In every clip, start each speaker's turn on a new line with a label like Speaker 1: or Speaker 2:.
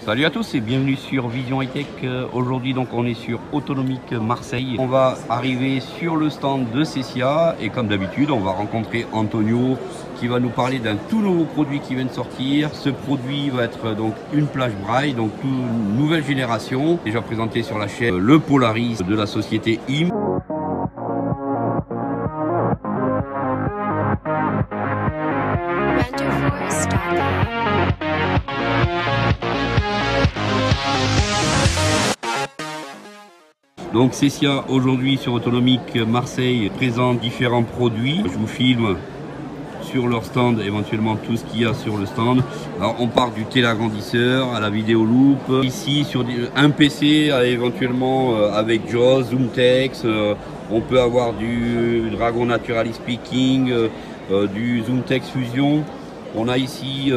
Speaker 1: Salut à tous et bienvenue sur Vision High Tech. Aujourd'hui donc on est sur Autonomique Marseille. On va arriver sur le stand de Cecia et comme d'habitude on va rencontrer Antonio qui va nous parler d'un tout nouveau produit qui vient de sortir. Ce produit va être donc une plage braille, donc toute nouvelle génération. Déjà présenté sur la chaîne le Polaris de la société IM. Donc Cecia aujourd'hui sur Autonomique Marseille présente différents produits. Je vous filme sur leur stand éventuellement tout ce qu'il y a sur le stand. Alors on part du téléagrandisseur à la vidéo loop. Ici sur un PC éventuellement avec JAWS, ZoomText. On peut avoir du Dragon Naturally Speaking, du ZoomText Fusion. On a ici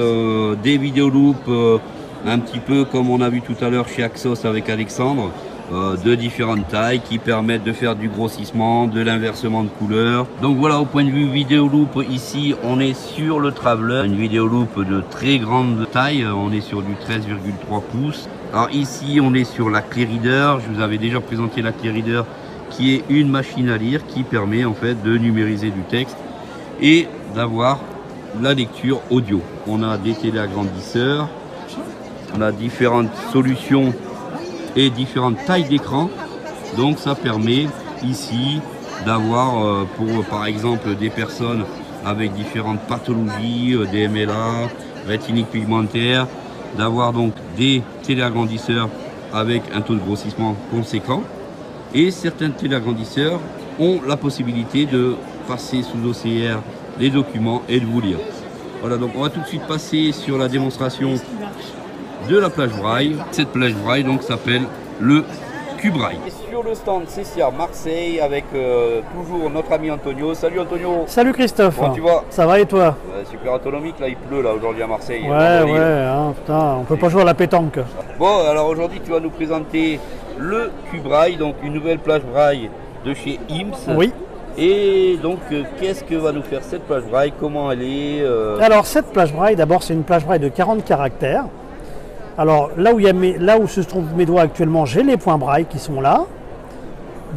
Speaker 1: des vidéo loops un petit peu comme on a vu tout à l'heure chez Axos avec Alexandre. De différentes tailles qui permettent de faire du grossissement, de l'inversement de couleurs. Donc voilà, au point de vue vidéo loop, ici on est sur le Traveler, une vidéo loop de très grande taille, on est sur du 13,3 pouces. Alors ici on est sur la Clear Reader, je vous avais déjà présenté la Clear Reader qui est une machine à lire qui permet en fait de numériser du texte et d'avoir la lecture audio. On a des téléagrandisseurs, on a différentes solutions et différentes tailles d'écran, donc ça permet ici d'avoir pour par exemple des personnes avec différentes pathologies, des MLA, rétinique pigmentaire, d'avoir donc des téléagrandisseurs avec un taux de grossissement conséquent, et certains téléagrandisseurs ont la possibilité de passer sous OCR les documents et de vous lire. Voilà, donc on va tout de suite passer sur la démonstration de la plage braille. Cette plage braille donc s'appelle le Q-Braille. Sur le stand Cecia Marseille avec toujours notre ami Antonio. Salut Antonio.
Speaker 2: Salut Christophe.
Speaker 1: Comment tu vas?
Speaker 2: Ça va et toi?
Speaker 1: Super autonomique, là il pleut là aujourd'hui à Marseille.
Speaker 2: Ouais, hein, putain, on peut pas jouer à la pétanque.
Speaker 1: Bon, alors aujourd'hui tu vas nous présenter le Q-Braille, donc une nouvelle plage braille de chez IMS.
Speaker 2: Oui.
Speaker 1: Et donc qu'est-ce que va nous faire cette plage braille? Comment elle est
Speaker 2: Alors cette plage braille, d'abord c'est une plage braille de 40 caractères. Alors là où se trouvent mes doigts actuellement, j'ai les points braille qui sont là.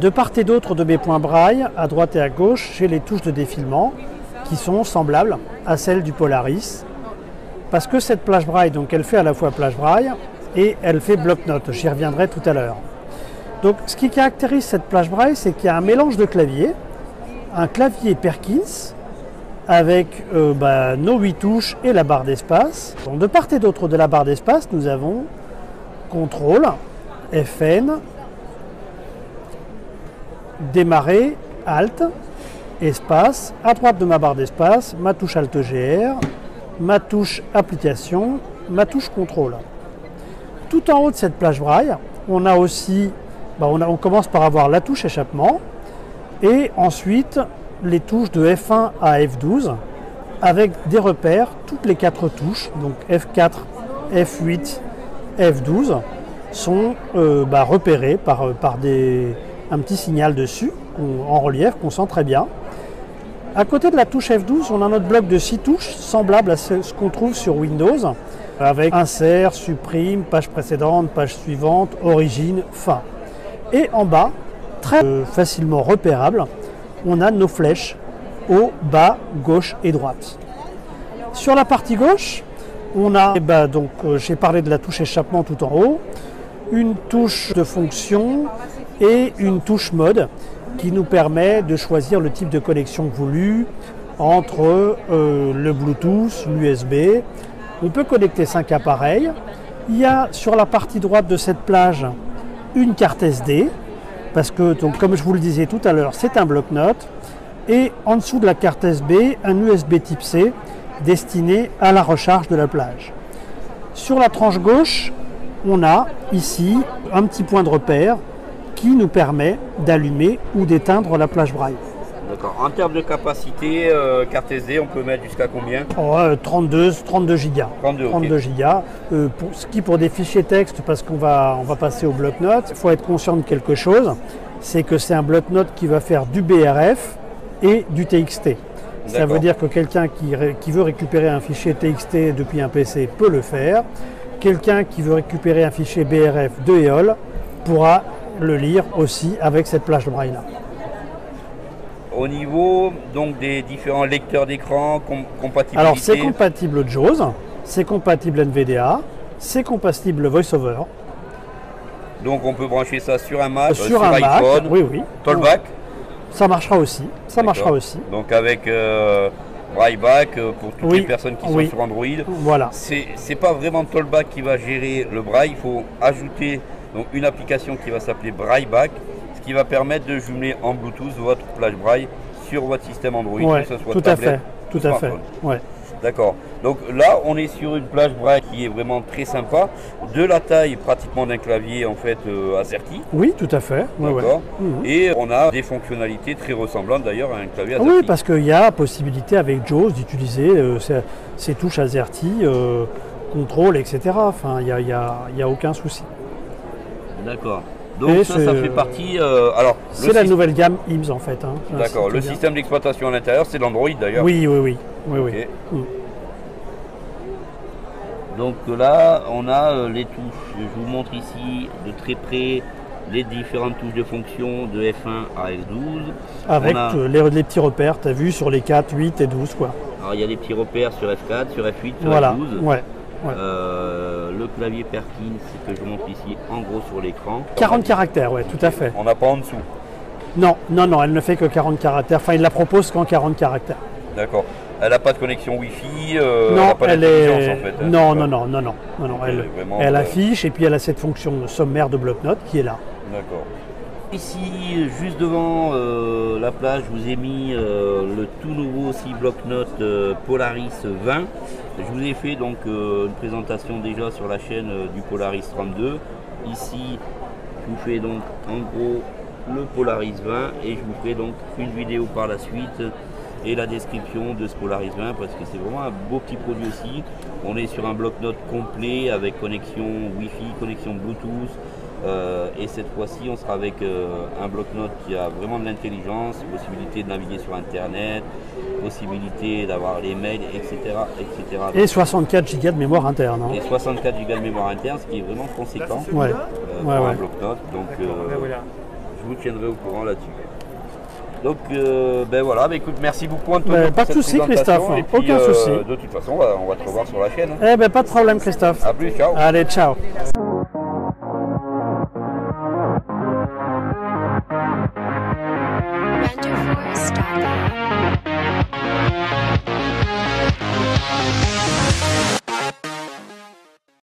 Speaker 2: De part et d'autre de mes points braille, à droite et à gauche, j'ai les touches de défilement qui sont semblables à celles du Polaris. Parce que cette plage braille, donc elle fait à la fois plage braille et elle fait bloc-notes. J'y reviendrai tout à l'heure. Donc ce qui caractérise cette plage braille, c'est qu'il y a un mélange de claviers, un clavier Perkins avec nos 8 touches et la barre d'espace. De part et d'autre de la barre d'espace, nous avons contrôle, FN, démarrer, Alt, espace. À droite de ma barre d'espace, ma touche Alt GR, ma touche application, ma touche contrôle. Tout en haut de cette plage braille, on a aussi, on commence par avoir la touche échappement et ensuite les touches de F1 à F12 avec des repères, toutes les 4 touches, donc F4, F8, F12 sont repérées par un petit signal dessus en relief qu'on sent très bien. À côté de la touche F12, on a notre bloc de 6 touches semblable à ce qu'on trouve sur Windows avec insert, supprime, page précédente, page suivante, origine, fin. Et en bas, très facilement repérable, on a nos flèches haut, bas, gauche et droite. Sur la partie gauche, on a, j'ai parlé de la touche échappement tout en haut, une touche de fonction et une touche mode qui nous permet de choisir le type de connexion voulu entre le Bluetooth, l'USB. On peut connecter 5 appareils. Il y a sur la partie droite de cette plage une carte SD. Parce que, donc, comme je vous le disais tout à l'heure, c'est un bloc-notes. Et en dessous de la carte USB, un USB type C destiné à la recharge de la plage. Sur la tranche gauche, on a ici un petit point de repère qui nous permet d'allumer ou d'éteindre la plage braille.
Speaker 1: D'accord. En termes de capacité, carte SD, on peut mettre jusqu'à combien?
Speaker 2: 32 gigas. 32 gigas. Pour des fichiers texte, parce qu'on va passer au bloc-notes, il faut être conscient de quelque chose, c'est que c'est un bloc-notes qui va faire du BRF et du TXT. Ça veut dire que quelqu'un qui veut récupérer un fichier TXT depuis un PC peut le faire. quelqu'un qui veut récupérer un fichier BRF de Éole pourra le lire aussi avec cette plage de braille là.
Speaker 1: Au niveau donc des différents lecteurs d'écran, compatibilité.
Speaker 2: Alors c'est compatible JAWS, c'est compatible NVDA, c'est compatible VoiceOver.
Speaker 1: Donc on peut brancher ça sur un Mac,
Speaker 2: sur un Mac,
Speaker 1: iPhone,
Speaker 2: oui.
Speaker 1: Talkback.
Speaker 2: Ça marchera aussi, ça marchera aussi.
Speaker 1: Donc avec Brailleback pour toutes les personnes qui sont sur Android.
Speaker 2: Voilà.
Speaker 1: C'est pas vraiment Talkback qui va gérer le braille, il faut ajouter donc une application qui va s'appeler Brailleback, ce qui va permettre de jumeler en Bluetooth votre plage braille sur votre système Android, que ce soit tablette,
Speaker 2: tout à fait. Ouais.
Speaker 1: D'accord. Donc là, on est sur une plage braille qui est vraiment très sympa, de la taille pratiquement d'un clavier en fait AZERTY.
Speaker 2: Oui, tout à fait.
Speaker 1: D'accord. Et on a des fonctionnalités très ressemblantes d'ailleurs à un clavier AZERTY.
Speaker 2: Oui, parce qu'il y a possibilité avec JAWS d'utiliser ces touches AZERTY, contrôle, etc. Enfin, il n'y a aucun souci.
Speaker 1: D'accord. Donc ça fait partie. Alors,
Speaker 2: c'est la nouvelle gamme IMS en fait. Hein.
Speaker 1: D'accord. Le système d'exploitation à l'intérieur, c'est l'Android d'ailleurs.
Speaker 2: Oui.
Speaker 1: Okay. Donc là, on a les touches. Je vous montre ici de très près les différentes touches de fonction de F1 à F12.
Speaker 2: Avec les petits repères, tu as vu, sur les 4, 8 et 12 quoi.
Speaker 1: Alors il y a des petits repères sur F4, sur F8, sur F12.
Speaker 2: Ouais.
Speaker 1: Le clavier Perkins que je vous montre ici en gros sur l'écran.
Speaker 2: 40 caractères, ouais, tout à fait.
Speaker 1: On n'a pas en dessous.
Speaker 2: Non, elle ne fait que 40 caractères. Enfin, il la propose qu'en 40 caractères.
Speaker 1: D'accord. Elle n'a pas de connexion Wi-Fi,
Speaker 2: non,
Speaker 1: elle est... en fait.
Speaker 2: Non. Elle affiche et puis elle a cette fonction sommaire de bloc-notes qui est là.
Speaker 1: D'accord. Ici, juste devant la plage, je vous ai mis le tout nouveau aussi bloc-notes Polaris 20. Je vous ai fait donc une présentation déjà sur la chaîne du Polaris 32. Ici, je vous fais donc en gros le Polaris 20 et je vous ferai donc une vidéo par la suite et la description de ce Polaris 20 parce que c'est vraiment un beau petit produit aussi. On est sur un bloc-notes complet avec connexion Wi-Fi, connexion Bluetooth. Et cette fois-ci, on sera avec un bloc-notes qui a vraiment de l'intelligence, possibilité de naviguer sur Internet, possibilité d'avoir les mails, etc.
Speaker 2: Et 64 Go de mémoire interne. Hein.
Speaker 1: Et 64 Go de mémoire interne, ce qui est vraiment conséquent pour un bloc-notes. Donc, je vous tiendrai au courant là-dessus. Donc, voilà, écoute, merci beaucoup Antonio.
Speaker 2: Pas de souci, Christophe,
Speaker 1: et puis,
Speaker 2: aucun souci.
Speaker 1: De toute façon, on va te revoir sur la chaîne.
Speaker 2: Pas de problème, Christophe.
Speaker 1: A plus, ciao.
Speaker 2: Allez, ciao.